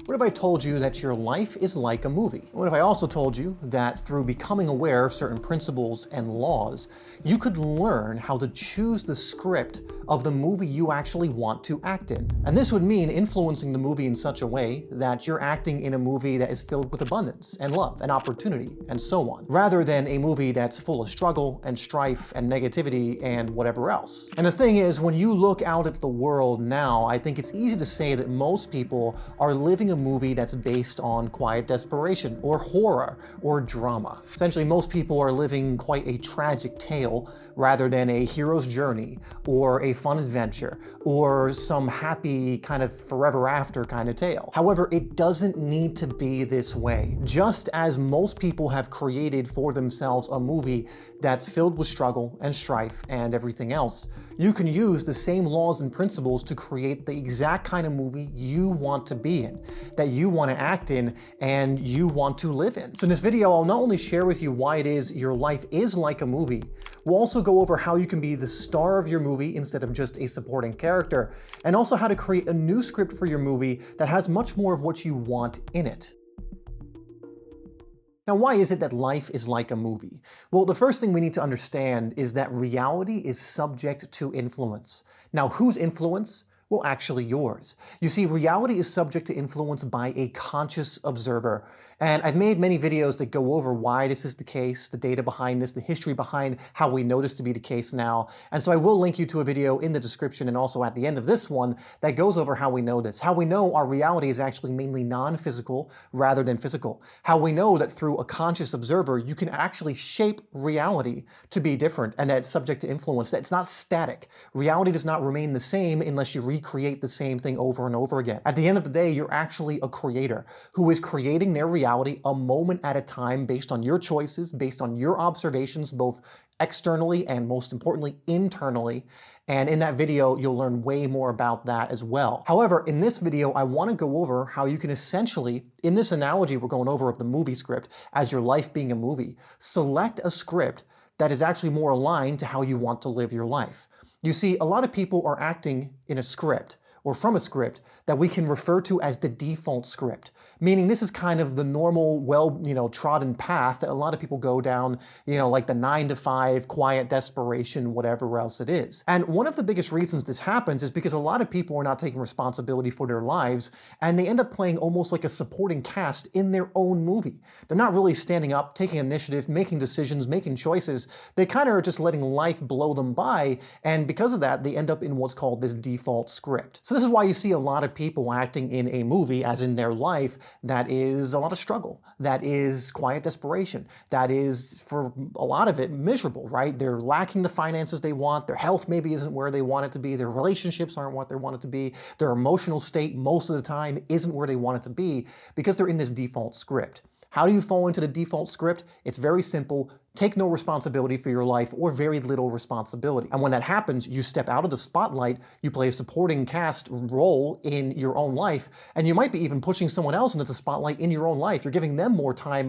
What if I told you that your life is like a movie? What if I also told you that through becoming aware of certain principles and laws, you could learn how to choose the script of the movie you actually want to act in? And this would mean influencing the movie in such a way that you're acting in a movie that is filled with abundance and love and opportunity and so on, rather than a movie that's full of struggle and strife and negativity and whatever else. And the thing is, when you look out at the world now, I think it's easy to say that most people are living a movie that's based on quiet desperation or horror or drama. Essentially, most people are living quite a tragic tale rather than a hero's journey or a fun adventure or some happy kind of forever after kind of tale. However, it doesn't need to be this way. Just as most people have created for themselves a movie that's filled with struggle and strife and everything else, you can use the same laws and principles to create the exact kind of movie you want to be in, that you want to act in, and you want to live in. So in this video, I'll not only share with you why it is your life is like a movie, we'll also go over how you can be the star of your movie instead of just a supporting character, and also how to create a new script for your movie that has much more of what you want in it. Now, why is it that life is like a movie? Well, the first thing we need to understand is that reality is subject to influence. Now, whose influence? Well, actually yours. You see, reality is subject to influence by a conscious observer. And I've made many videos that go over why this is the case, the data behind this, the history behind how we know this to be the case now. And so I will link you to a video in the description and also at the end of this one that goes over how we know this, how we know our reality is actually mainly non-physical rather than physical, how we know that through a conscious observer, you can actually shape reality to be different and that it's subject to influence, that it's not static. Reality does not remain the same unless you recreate the same thing over and over again. At the end of the day, you're actually a creator who is creating their reality a moment at a time based on your choices, based on your observations, both externally and most importantly, internally. And in that video, you'll learn way more about that as well. However, in this video, I want to go over how you can essentially, in this analogy we're going over of the movie script, as your life being a movie, select a script that is actually more aligned to how you want to live your life. You see, a lot of people are acting in a script or from a script that we can refer to as the default script, meaning this is kind of the normal, trodden path that a lot of people go down, like the 9-to-5, quiet desperation, whatever else it is. And one of the biggest reasons this happens is because a lot of people are not taking responsibility for their lives, and they end up playing almost like a supporting cast in their own movie. They're not really standing up, taking initiative, making decisions, making choices. They kind of are just letting life blow them by, and because of that, they end up in what's called this default script. So this is why you see a lot of people acting in a movie, as in their life, that is a lot of struggle, that is quiet desperation, that is, for a lot of it, miserable, right? They're lacking the finances they want, their health maybe isn't where they want it to be, their relationships aren't what they want it to be, their emotional state most of the time isn't where they want it to be, because they're in this default script. How do you fall into the default script? It's very simple. Take no responsibility for your life or very little responsibility. And when that happens, you step out of the spotlight, you play a supporting cast role in your own life, and you might be even pushing someone else into the spotlight in your own life. You're giving them more time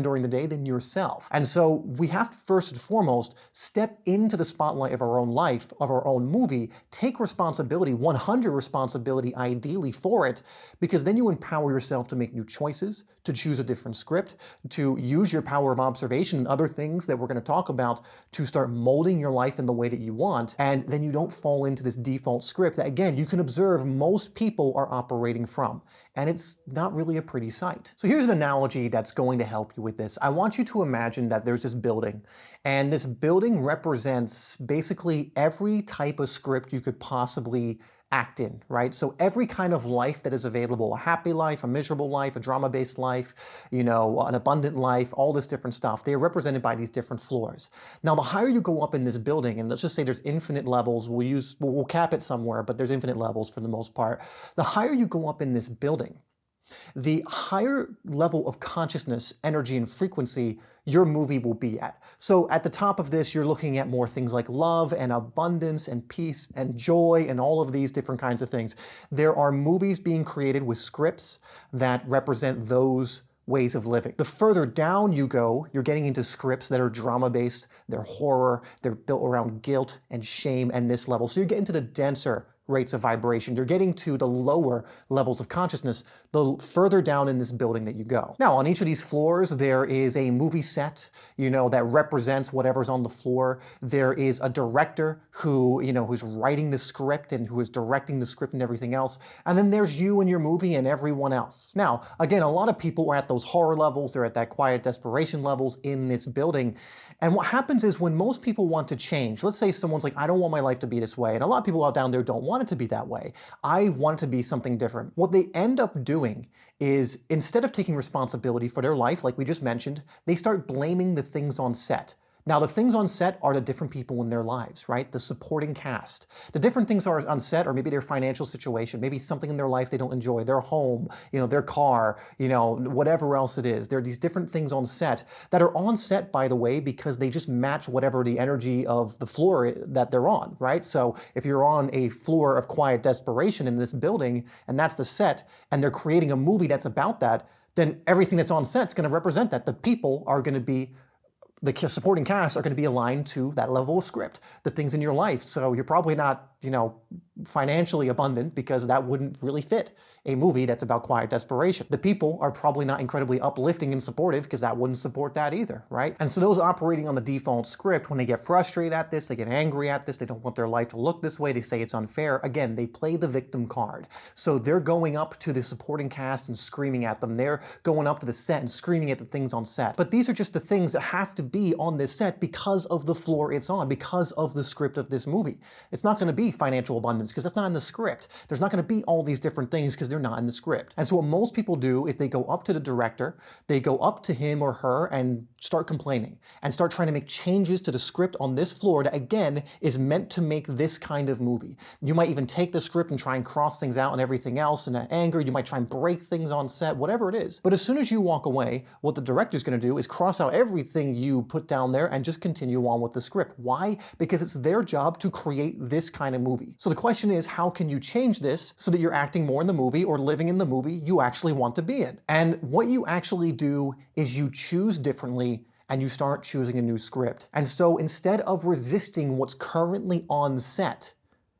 during the day than yourself. And so we have to first and foremost step into the spotlight of our own life, of our own movie, take responsibility, 100% responsibility ideally for it, because then you empower yourself to make new choices, to choose a different script, to use your power of observation and other things that we're going to talk about to start molding your life in the way that you want. And then you don't fall into this default script that, again, you can observe most people are operating from. And it's not really a pretty sight. So here's an analogy that's going to help you with this. I want you to imagine that there's this building, and this building represents basically every type of script you could possibly act in, right? So every kind of life that is available, a happy life, a miserable life, a drama-based life, an abundant life, all this different stuff, they are represented by these different floors. Now, the higher you go up in this building, and let's just say there's infinite levels, we'll cap it somewhere, but there's infinite levels for the most part. The higher you go up in this building, the higher level of consciousness, energy, and frequency your movie will be at. So at the top of this, you're looking at more things like love and abundance and peace and joy and all of these different kinds of things. There are movies being created with scripts that represent those ways of living. The further down you go, you're getting into scripts that are drama-based, they're horror, they're built around guilt and shame and this level. So you get into the denser rates of vibration. You're getting to the lower levels of consciousness the further down in this building that you go. Now, on each of these floors, there is a movie set, that represents whatever's on the floor. There is a director who, who's writing the script and who is directing the script and everything else. And then there's you and your movie and everyone else. Now, again, a lot of people are at those horror levels, they're at that quiet desperation levels in this building. And what happens is when most people want to change, let's say someone's like, I don't want my life to be this way. And a lot of people out down there don't want it to be that way. I want it to be something different. What they end up doing is instead of taking responsibility for their life, like we just mentioned, they start blaming the things on set. Now, the things on set are the different people in their lives, right? The supporting cast. The different things are on set, or maybe their financial situation, maybe something in their life they don't enjoy, their home, their car, whatever else it is. There are these different things on set that are on set, by the way, because they just match whatever the energy of the floor that they're on, right? So if you're on a floor of quiet desperation in this building, and that's the set, and they're creating a movie that's about that, then everything that's on set is going to represent that. The people are going to be the supporting cast are going to be aligned to that level of script, the things in your life. So you're probably not, financially abundant because that wouldn't really fit a movie that's about quiet desperation. The people are probably not incredibly uplifting and supportive because that wouldn't support that either, right? And so those operating on the default script, when they get frustrated at this, they get angry at this, they don't want their life to look this way, they say it's unfair. Again, they play the victim card. So they're going up to the supporting cast and screaming at them. They're going up to the set and screaming at the things on set. But these are just the things that have to be on this set because of the floor it's on, because of the script of this movie. It's not going to be financial abundance because that's not in the script. There's not going to be all these different things because they're not in the script. And so what most people do is they go up to the director, they go up to him or her and start complaining and start trying to make changes to the script on this floor that, again, is meant to make this kind of movie. You might even take the script and try and cross things out and everything else in anger. You might try and break things on set, whatever it is. But as soon as you walk away, what the director's going to do is cross out everything you put down there and just continue on with the script. Why? Because it's their job to create this kind of movie. So the question is, how can you change this so that you're acting more in the movie or living in the movie you actually want to be in? And what you actually do is you choose differently and you start choosing a new script. And so instead of resisting what's currently on set,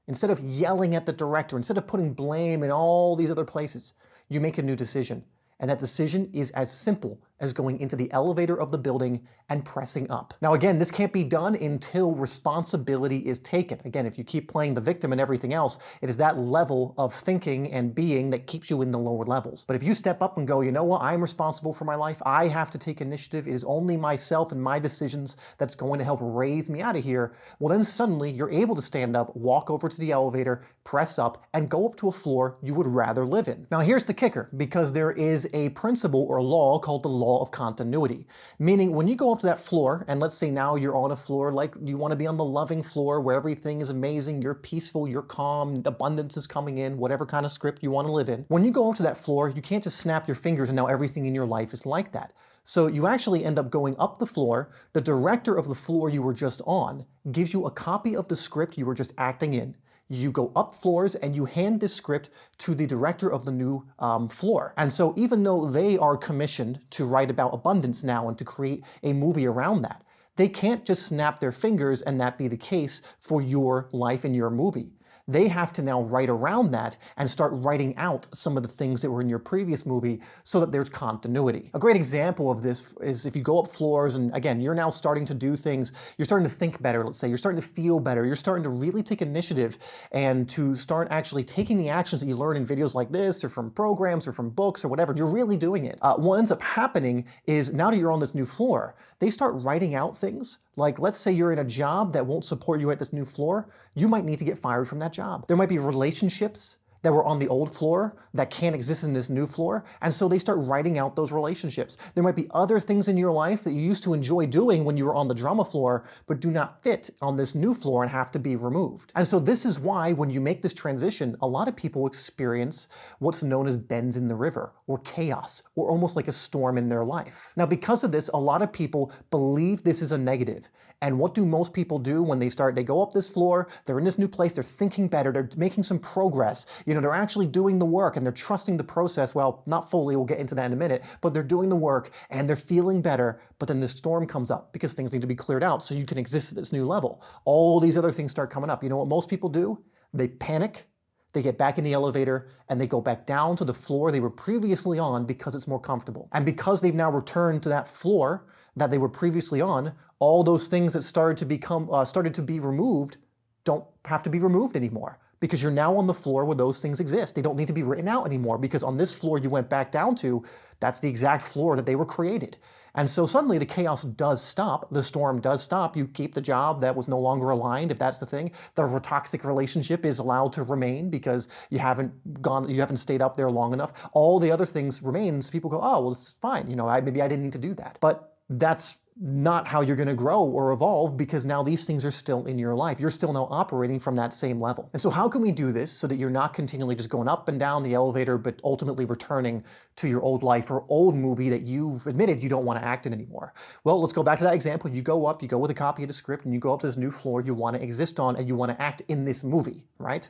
instead of yelling at the director, instead of putting blame in all these other places, you make a new decision. And that decision is as simple as going into the elevator of the building and pressing up. Now again, this can't be done until responsibility is taken. Again, if you keep playing the victim and everything else, it is that level of thinking and being that keeps you in the lower levels. But if you step up and go, you know what, I'm responsible for my life, I have to take initiative, it is only myself and my decisions that's going to help raise me out of here, well then suddenly you're able to stand up, walk over to the elevator, press up, and go up to a floor you would rather live in. Now here's the kicker, because there is a principle or law called the law of continuity. Meaning when you go up to that floor, and let's say now you're on a floor like you want to be on the loving floor where everything is amazing, you're peaceful, you're calm, abundance is coming in, whatever kind of script you want to live in. When you go up to that floor, you can't just snap your fingers and now everything in your life is like that. So you actually end up going up the floor. The director of the floor you were just on gives you a copy of the script you were just acting in. You go up floors and you hand this script to the director of the new floor. And so even though they are commissioned to write about abundance now and to create a movie around that, they can't just snap their fingers and that be the case for your life and your movie. They have to now write around that and start writing out some of the things that were in your previous movie so that there's continuity. A great example of this is if you go up floors and again, you're now starting to do things, you're starting to think better, let's say, you're starting to feel better, you're starting to really take initiative and to start actually taking the actions that you learn in videos like this or from programs or from books or whatever, you're really doing it. What ends up happening is now that you're on this new floor, they start writing out things. Like, let's say you're in a job that won't support you at this new floor, you might need to get fired from that job. There might be relationships that were on the old floor that can't exist in this new floor, and so they start writing out those relationships. There might be other things in your life that you used to enjoy doing when you were on the drama floor, but do not fit on this new floor and have to be removed. And so this is why when you make this transition, a lot of people experience what's known as bends in the river, or chaos, or almost like a storm in their life. Now, because of this, a lot of people believe this is a negative. And what do most people do when they go up this floor, they're in this new place, they're thinking better, they're making some progress, they're actually doing the work and they're trusting the process. Well, not fully, we'll get into that in a minute, but they're doing the work and they're feeling better, but then the storm comes up because things need to be cleared out so you can exist at this new level. All these other things start coming up. You know what most people do? They panic, They get back in the elevator and they go back down to the floor they were previously on because it's more comfortable. And because they've now returned to that floor that they were previously on, all those things that started to be removed don't have to be removed anymore, because you're now on the floor where those things exist. They don't need to be written out anymore, because on this floor you went back down to, that's the exact floor that they were created. And so suddenly the chaos does stop, the storm does stop, you keep the job that was no longer aligned, if that's the thing. The toxic relationship is allowed to remain because you haven't stayed up there long enough. All the other things remain, so people go, oh, well, it's fine, maybe I didn't need to do that. But that's not how you're going to grow or evolve, because now these things are still in your life. You're still now operating from that same level. And so how can we do this so that you're not continually just going up and down the elevator, but ultimately returning to your old life or old movie that you've admitted you don't want to act in anymore? Well, let's go back to that example. You go with a copy of the script and you go up to this new floor you want to exist on and you want to act in this movie, right?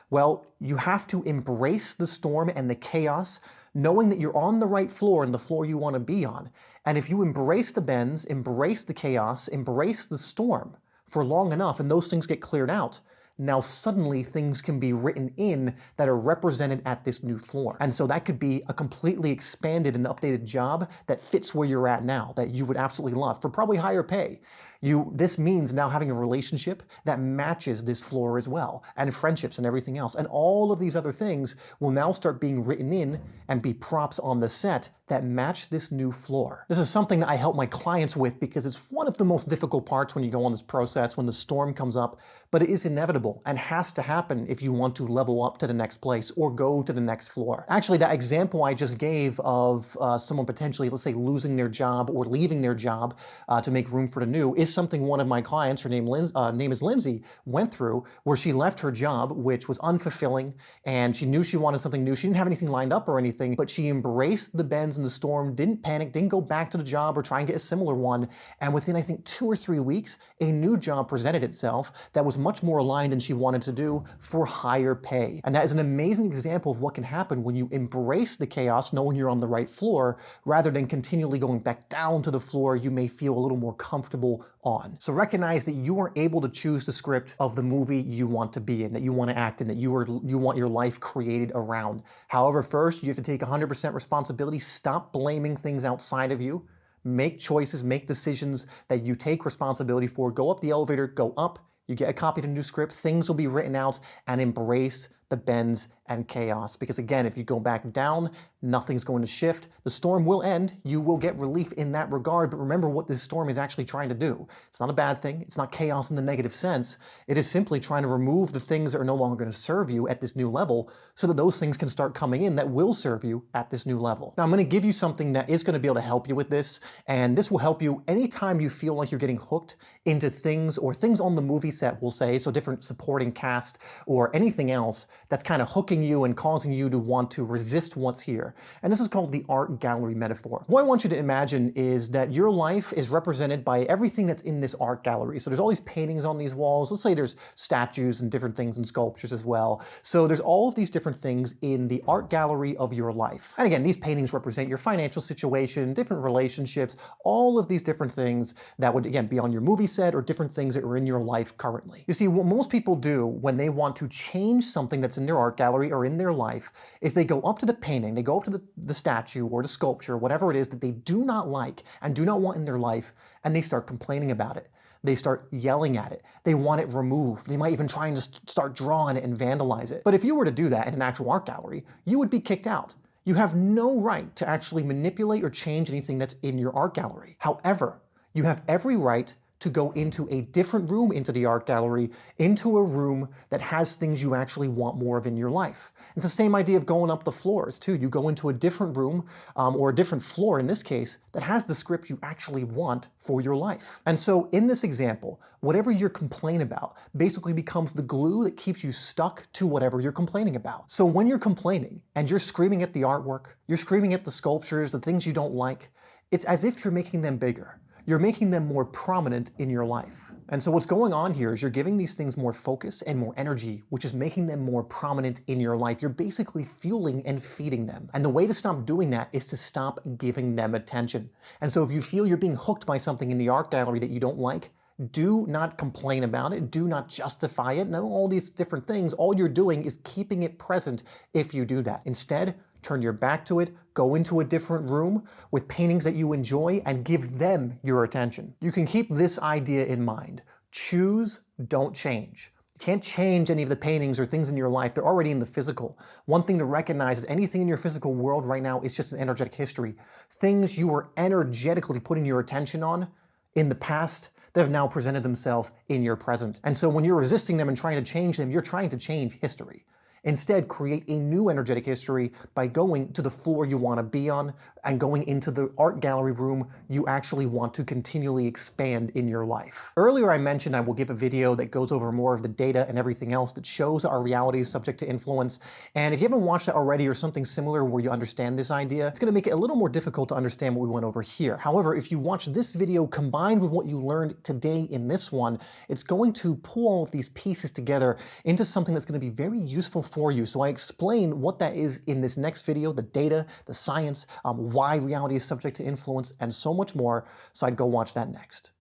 Well, you have to embrace the storm and the chaos, knowing that you're on the right floor and the floor you want to be on. And if you embrace the bends, embrace the chaos, embrace the storm for long enough, and those things get cleared out, now suddenly things can be written in that are represented at this new floor. And so that could be a completely expanded and updated job that fits where you're at now, that you would absolutely love, for probably higher pay. This means now having a relationship that matches this floor as well, and friendships and everything else. And all of these other things will now start being written in and be props on the set that match this new floor. This is something that I help my clients with because it's one of the most difficult parts when you go on this process, when the storm comes up, but it is inevitable and has to happen if you want to level up to the next place or go to the next floor. Actually, that example I just gave of someone potentially, let's say, losing their job or leaving their job to make room for the new is something one of my clients, her name is Lindsay, went through, where she left her job, which was unfulfilling, and she knew she wanted something new. She didn't have anything lined up or anything, but she embraced the bends and the storm, didn't panic, didn't go back to the job or try and get a similar one. And within, I think, 2 or 3 weeks, a new job presented itself that was much more aligned than she wanted to do for higher pay. And that is an amazing example of what can happen when you embrace the chaos, knowing you're on the right floor, rather than continually going back down to the floor you may feel a little more comfortable on. So recognize that you are able to choose the script of the movie you want to be in, that you want to act in, that you want your life created around. However, first, you have to take 100% responsibility. Stop blaming things outside of you. Make choices, make decisions that you take responsibility for. Go up the elevator, go up, you get a copy of the new script, things will be written out, and embrace the bends and chaos. Because again, if you go back down, nothing's going to shift. The storm will end. You will get relief in that regard. But remember what this storm is actually trying to do. It's not a bad thing. It's not chaos in the negative sense. It is simply trying to remove the things that are no longer going to serve you at this new level so that those things can start coming in that will serve you at this new level. Now, I'm going to give you something that is going to be able to help you with this. And this will help you anytime you feel like you're getting hooked into things or things on the movie set, we'll say, so different supporting cast or anything else that's kind of hooking you and causing you to want to resist what's here. And this is called the art gallery metaphor. What I want you to imagine is that your life is represented by everything that's in this art gallery. So there's all these paintings on these walls. Let's say there's statues and different things and sculptures as well. So there's all of these different things in the art gallery of your life. And again, these paintings represent your financial situation, different relationships, all of these different things that would, again, be on your movie set or different things that are in your life currently. You see, what most people do when they want to change something that's in their art gallery or in their life is they go up to the painting, they go up to the statue or the sculpture, whatever it is that they do not like and do not want in their life, and they start complaining about it. They start yelling at it. They want it removed. They might even try and just start drawing it and vandalize it. But if you were to do that in an actual art gallery, you would be kicked out. You have no right to actually manipulate or change anything that's in your art gallery. However, you have every right to go into a different room into the art gallery, into a room that has things you actually want more of in your life. It's the same idea of going up the floors too. You go into a different room or a different floor in this case that has the script you actually want for your life. And so in this example, whatever you're complaining about basically becomes the glue that keeps you stuck to whatever you're complaining about. So when you're complaining and you're screaming at the artwork, you're screaming at the sculptures, the things you don't like, it's as if you're making them bigger. You're making them more prominent in your life. And so what's going on here is you're giving these things more focus and more energy, which is making them more prominent in your life. You're basically fueling and feeding them. And the way to stop doing that is to stop giving them attention. And so if you feel you're being hooked by something in the art gallery that you don't like, Do not complain about it. Do not justify it. No, all these different things. All you're doing is keeping it present if you do that. Instead, turn your back to it, go into a different room with paintings that you enjoy, and give them your attention. You can keep this idea in mind. Choose, don't change. You can't change any of the paintings or things in your life. They're already in the physical. One thing to recognize is anything in your physical world right now is just an energetic history. Things you were energetically putting your attention on in the past that have now presented themselves in your present. And so when you're resisting them and trying to change them, you're trying to change history. Instead, create a new energetic history by going to the floor you want to be on and going into the art gallery room you actually want to continually expand in your life. Earlier I mentioned I will give a video that goes over more of the data and everything else that shows our reality is subject to influence. And if you haven't watched that already or something similar where you understand this idea, it's going to make it a little more difficult to understand what we went over here. However, if you watch this video combined with what you learned today in this one, it's going to pull all of these pieces together into something that's going to be very useful for you. So I explain what that is in this next video, the data, the science, why reality is subject to influence, and so much more. So I'd go watch that next.